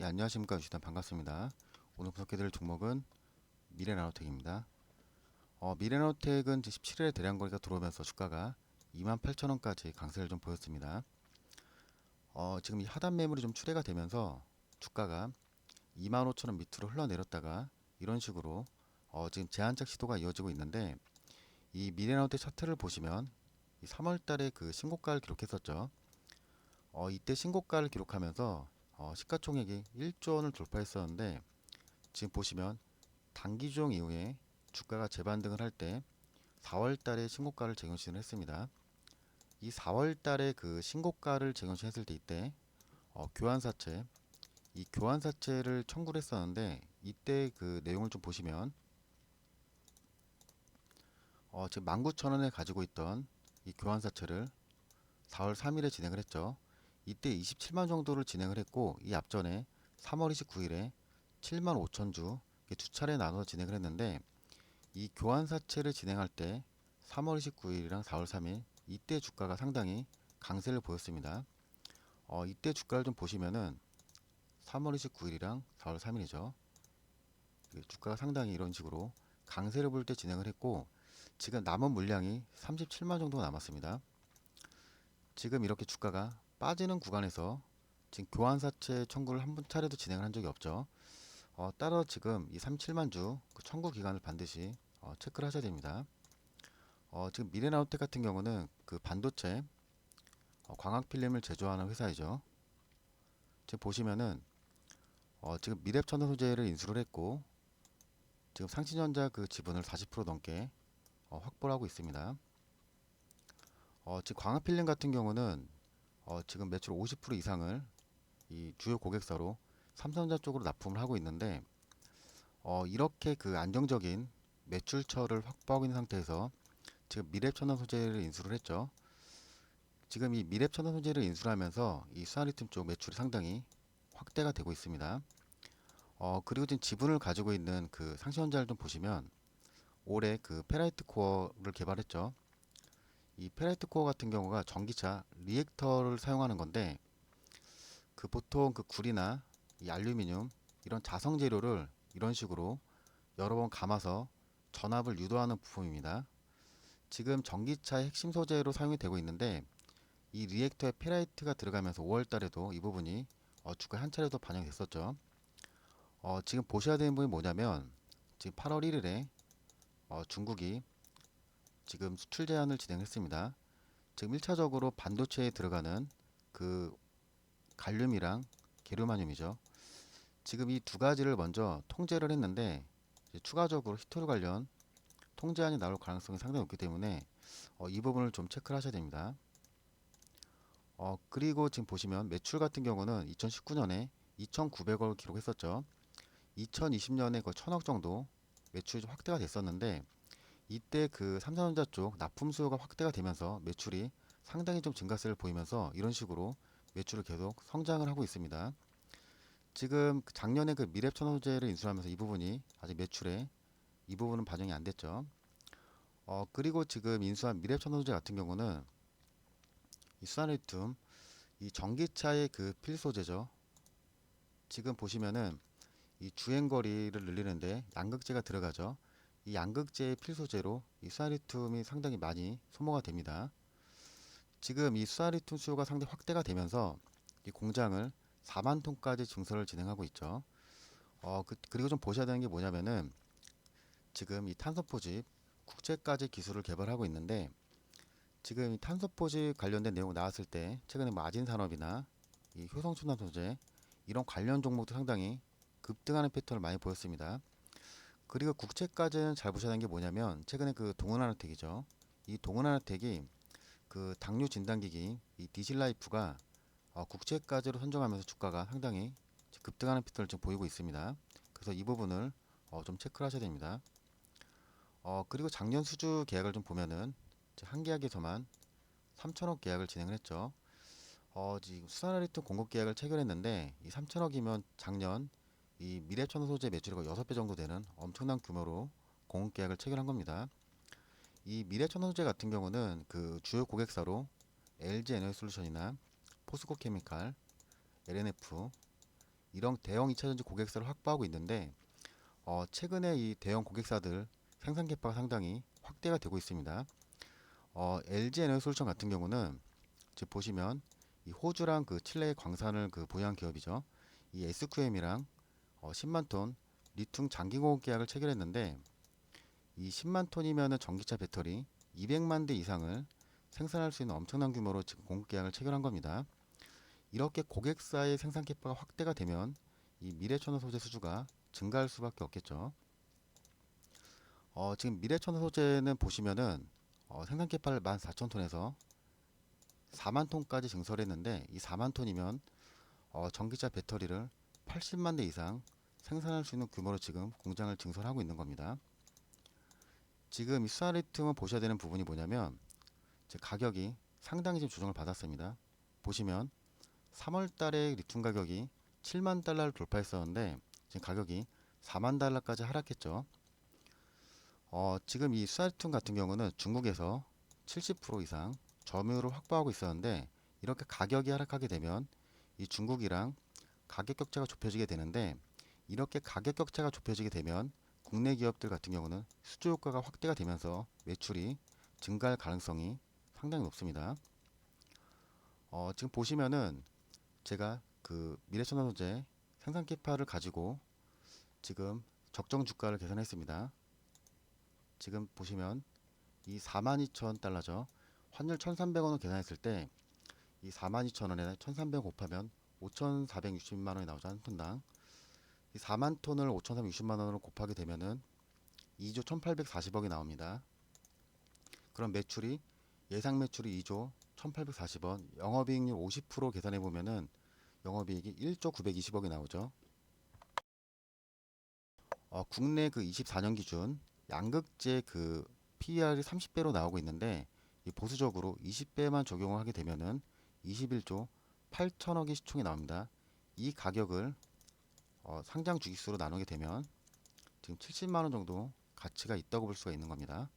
예, 안녕하십니까 유시단 반갑습니다. 오늘 분석해드릴 종목은 미래나노텍입니다. 미래나노텍은 17일에 대량거래가 들어오면서 주가가 28,000원까지 강세를 좀 보였습니다. 지금 이 하단 매물이 좀 출회가 되면서 주가가 25,000원 밑으로 흘러내렸다가 이런 식으로 지금 제한적 시도가 이어지고 있는데, 이 미래나노텍 차트를 보시면 이 3월달에 그 신고가를 기록했었죠. 이때 신고가를 기록하면서 시가총액이 1조 원을 돌파했었는데, 지금 보시면 단기종 이후에 주가가 재반등을 할 때 4월 달에 신고가를 재경신을 했습니다. 이 4월 달에 그 신고가를 재경신했을 때 이때 교환사채, 이 교환사채를 청구를 했었는데, 이때 그 내용을 좀 보시면 지금 19,000원에 가지고 있던 이 교환사채를 4월 3일에 진행을 했죠. 이때 27만 정도를 진행을 했고, 이 앞전에 3월 29일에 7만 5천 두 차례 나눠서 진행을 했는데, 이 교환사채를 진행할 때 3월 29일이랑 4월 3일 이때 주가가 상당히 강세를 보였습니다. 이때 주가를 좀 보시면은 3월 29일이랑 4월 3일이죠. 주가가 상당히 이런 식으로 강세를 볼 때 진행을 했고, 지금 남은 물량이 37만 정도 남았습니다. 지금 이렇게 주가가 빠지는 구간에서 지금 교환사채 청구를 한 번 차례도 진행을 한 적이 없죠. 따라 지금 이 37만 주그 청구 기간을 반드시 체크를 하셔야 됩니다. 지금 미래나우텍 같은 경우는 그 반도체 광학 필름을 제조하는 회사이죠. 지금 보시면은 지금 미랩천연 소재를 인수를 했고, 지금 상신전자 그 지분을 40% 넘게 확보를 하고 있습니다. 지금 광학 필름 같은 경우는 지금 매출 50% 이상을 이 주요 고객사로 삼성전자 쪽으로 납품을 하고 있는데, 이렇게 그 안정적인 매출처를 확보하고 있는 상태에서 지금 미랩천연 소재를 인수를 했죠. 지금 이 미랩천연 소재를 인수하면서 이 수산리튬 쪽 매출이 상당히 확대가 되고 있습니다. 그리고 지금 지분을 가지고 있는 그 상시전자를 좀 보시면 올해 그 페라이트 코어를 개발했죠. 이 페라이트 코어 같은 경우가 전기차 리액터를 사용하는 건데, 그 보통 그 구리나 이 알루미늄 이런 자성 재료를 이런 식으로 여러 번 감아서 전압을 유도하는 부품입니다. 지금 전기차의 핵심 소재로 사용이 되고 있는데, 이 리액터에 페라이트가 들어가면서 5월 달에도 이 부분이 주가에 한 차례도 반영됐었죠. 지금 보셔야 되는 부분이 뭐냐면, 지금 8월 1일에 중국이 지금 수출 제한을 진행했습니다. 지금 1차적으로 반도체에 들어가는 그 갈륨이랑 게르마늄이죠. 지금 이 두 가지를 먼저 통제를 했는데, 이제 추가적으로 히토류 관련 통제안이 나올 가능성이 상당히 높기 때문에 이 부분을 좀 체크를 하셔야 됩니다. 그리고 지금 보시면 매출 같은 경우는 2019년에 2,900억을 기록했었죠. 2020년에 거의 1,000억 정도 매출이 좀 확대가 됐었는데, 이때 그 삼성전자 쪽 납품 수요가 확대가 되면서 매출이 상당히 좀 증가세를 보이면서 이런 식으로 매출을 계속 성장을 하고 있습니다. 지금 작년에 그 미랩천연 소재를 인수하면서 이 부분이 아직 매출에 이 부분은 반영이 안 됐죠. 그리고 지금 인수한 미랩천연 소재 같은 경우는 이 수산리튬 이 전기차의 그 필소재죠. 지금 보시면은 이 주행거리를 늘리는데 양극재가 들어가죠. 이 양극재의 필소재로 이 수산리튬이 상당히 많이 소모가 됩니다. 지금 이 수산리튬 수요가 상당히 확대가 되면서 이 공장을 4만 톤까지 증설을 진행하고 있죠. 그리고 좀 보셔야 되는 게 뭐냐면은 지금 이 탄소 포집 국제까지 기술을 개발하고 있는데, 지금 이 탄소 포집 관련된 내용 나왔을 때 최근에 마진 산업이나 이 효성 첨단 소재 이런 관련 종목도 상당히 급등하는 패턴을 많이 보였습니다. 그리고 국채까지는 잘 보셔야 하는 게 뭐냐면, 최근에 그 동은하나텍이죠. 이 동은하나텍이 그 당뇨 진단기기 이 디실라이프가 국채까지로 선정하면서 주가가 상당히 급등하는 패턴을 좀 보이고 있습니다. 그래서 이 부분을 좀 체크를 하셔야 됩니다. 그리고 작년 수주 계약을 좀 보면은 한 계약에서만 3천억 계약을 진행을 했죠. 지금 수산화리톤 공급 계약을 체결했는데, 이 3천억이면 작년 이 미래천연 소재 매출과 6배 정도 되는 엄청난 규모로 공급 계약을 체결한 겁니다. 이 미래천연 소재 같은 경우는 그 주요 고객사로 LG 에너지솔루션이나 포스코 케미칼, LNF 이런 대형 2차전지 고객사를 확보하고 있는데 최근에 이 대형 고객사들 생산 캐파가 상당히 확대가 되고 있습니다. LG 에너솔루션 같은 경우는 지금 보시면 이 호주랑 그 칠레의 광산을 그 보유한 기업이죠. 이 SQM이랑 10만 톤 리튬 장기 공급 계약을 체결했는데 이 10만 톤이면은 전기차 배터리 200만 대 이상을 생산할 수 있는 엄청난 규모로 지금 공급 계약을 체결한 겁니다. 이렇게 고객사의 생산 캐파가 확대가 되면 이 미래천연 소재 수주가 증가할 수밖에 없겠죠. 지금 미래천연 소재는 보시면은 생산 캐파를 14,000톤에서 4만 톤까지 증설했는데 이 4만 톤이면 전기차 배터리를 80만 대 이상 생산할 수 있는 규모로 지금 공장을 증설하고 있는 겁니다. 지금 이 수아리튬은 보셔야 되는 부분이 뭐냐면 가격이 상당히 지금 조정을 받았습니다. 보시면 3월 달에 리튬 가격이 7만 달러를 돌파했었는데 지금 가격이 4만 달러까지 하락했죠. 지금 이 수아리튬 같은 경우는 중국에서 70% 이상 점유율을 확보하고 있었는데 이렇게 가격이 하락하게 되면 이 중국이랑 가격 격차가 좁혀지게 되는데 이렇게 가격 격차가 좁혀지게 되면 국내 기업들 같은 경우는 수주 효과가 확대가 되면서 매출이 증가할 가능성이 상당히 높습니다. 지금 보시면은 제가 그 미래천연 소재 생산 캐파를 가지고 지금 적정 주가를 계산했습니다. 지금 보시면 이 42,000달러죠. 환율 1,300원을 계산했을 때 이 42,000원에 1,300원 곱하면 5,460만 원이 나오죠. 한 톤당. 이 4만 톤을 5,460만 원으로 곱하게 되면은 2조 1,840억이 나옵니다. 그럼 매출이 예상 매출이 2조 1,840원, 영업이익률 50% 계산해 보면은 영업이익이 1조 920억이 나오죠. 국내 그 24년 기준 양극재 그 PER이 30배로 나오고 있는데 이 보수적으로 20배만 적용을 하게 되면은 21조 8천억의 시총이 나옵니다. 이 가격을 상장 주식수로 나누게 되면 지금 70만 원 정도 가치가 있다고 볼 수가 있는 겁니다.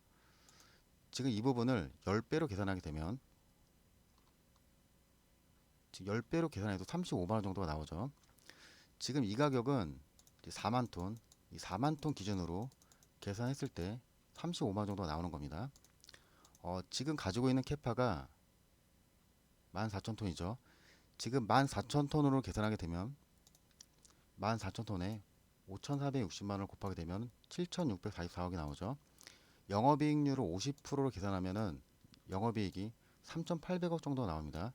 지금 이 부분을 10배로 계산하게 되면 지금 10배로 계산해도 35만 원 정도가 나오죠. 지금 이 가격은 4만 톤, 이 4만 톤 기준으로 계산했을 때 35만 원 정도가 나오는 겁니다. 지금 가지고 있는 캐파가 14,000톤이죠. 지금 14,000톤으로 계산하게 되면 14,000톤에 5,460만 원을 곱하게 되면 7,644억이 나오죠. 영업이익률을 50%로 계산하면은 영업이익이 3,800억 정도 나옵니다.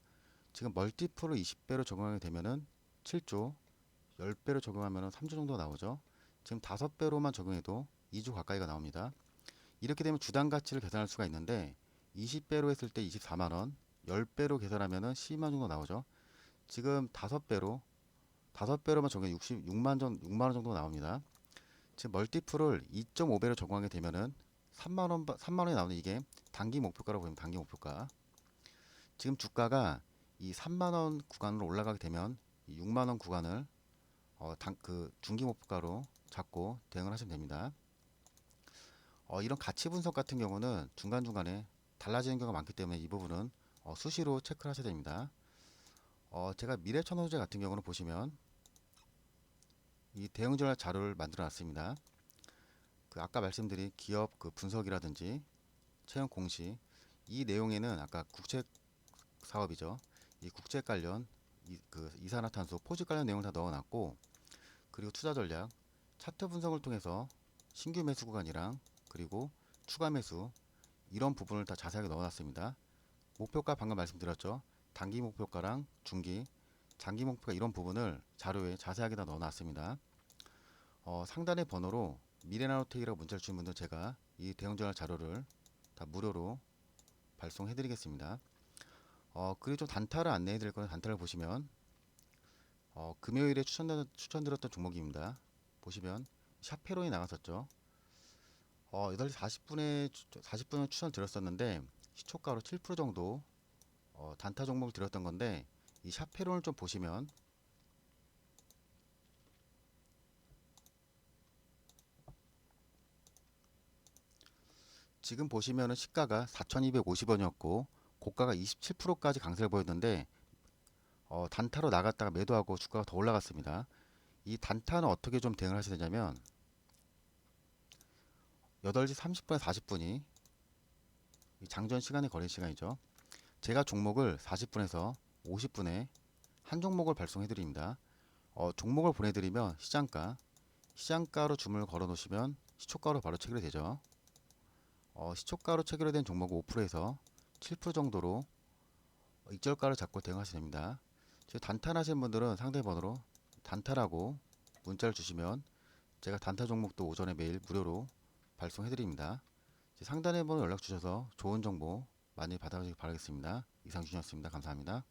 지금 멀티플을 20배로 적용하게 되면은 7조, 10배로 적용하면은 3조 정도 나오죠. 지금 5배로만 적용해도 2조 가까이가 나옵니다. 이렇게 되면 주당 가치를 계산할 수가 있는데 20배로 했을 때 24만 원, 10배로 계산하면은 12만 원 정도 나오죠. 지금 5배로만 적용해 6만 원 정도 나옵니다. 지금 멀티플을 2.5배로 적용하게 되면은 3만 원이 나오는 이게 단기 목표가라고 보면 단기 목표가. 지금 주가가 이 3만 원 구간으로 올라가게 되면 이 6만 원 구간을 그 중기 목표가로 잡고 대응을 하시면 됩니다. 이런 가치 분석 같은 경우는 중간중간에 달라지는 경우가 많기 때문에 이 부분은 수시로 체크를 하셔야 됩니다. 제가 미래천연소재 같은 경우는 보시면 이 대응전략 자료를 만들어 놨습니다. 그 아까 말씀드린 기업 그 분석이라든지 채용 공시 이 내용에는 아까 국책 사업이죠. 이 국책 관련 그 이산화탄소 포집 관련 내용을 다 넣어놨고 그리고 투자 전략 차트 분석을 통해서 신규 매수 구간이랑 그리고 추가 매수 이런 부분을 다 자세하게 넣어놨습니다. 목표가 방금 말씀드렸죠. 단기 목표가랑 중기, 장기 목표가 이런 부분을 자료에 자세하게 다 넣어놨습니다. 상단의 번호로 미래나노텍이라고 문자를 주신 분들 제가 이 대응전략 자료를 다 무료로 발송해 드리겠습니다. 그리고 좀 단타를 안내해 드릴 거는 단타를 보시면 금요일에 추천드렸던 종목입니다. 보시면 샤페론이 나갔었죠. 8시 40분에 추천 드렸었는데 시초가로 7% 정도 단타 종목을 드렸던 건데 이 샤페론을 좀 보시면 지금 보시면은 시가가 4,250원이었고 고가가 27%까지 강세를 보였는데 단타로 나갔다가 매도하고 주가가 더 올라갔습니다. 이 단타는 어떻게 좀 대응을 하셔야 되냐면 8시 30분에 40분이 장전 시간이 걸린 시간이죠. 제가 종목을 40분에서 50분에 한 종목을 발송해 드립니다. 종목을 보내드리면 시장가로 주문을 걸어 놓으시면 시초가로 바로 체결이 되죠. 시초가로 체결된 종목은 5%에서 7% 정도로 익절가를 잡고 대응하시면 됩니다. 단타하시는 분들은 상대번호로 단타라고 문자를 주시면 제가 단타 종목도 오전에 매일 무료로 발송해 드립니다. 상단에 번호 연락 주셔서 좋은 정보 많이 받아가시기 바라겠습니다. 이상 준이었습니다. 감사합니다.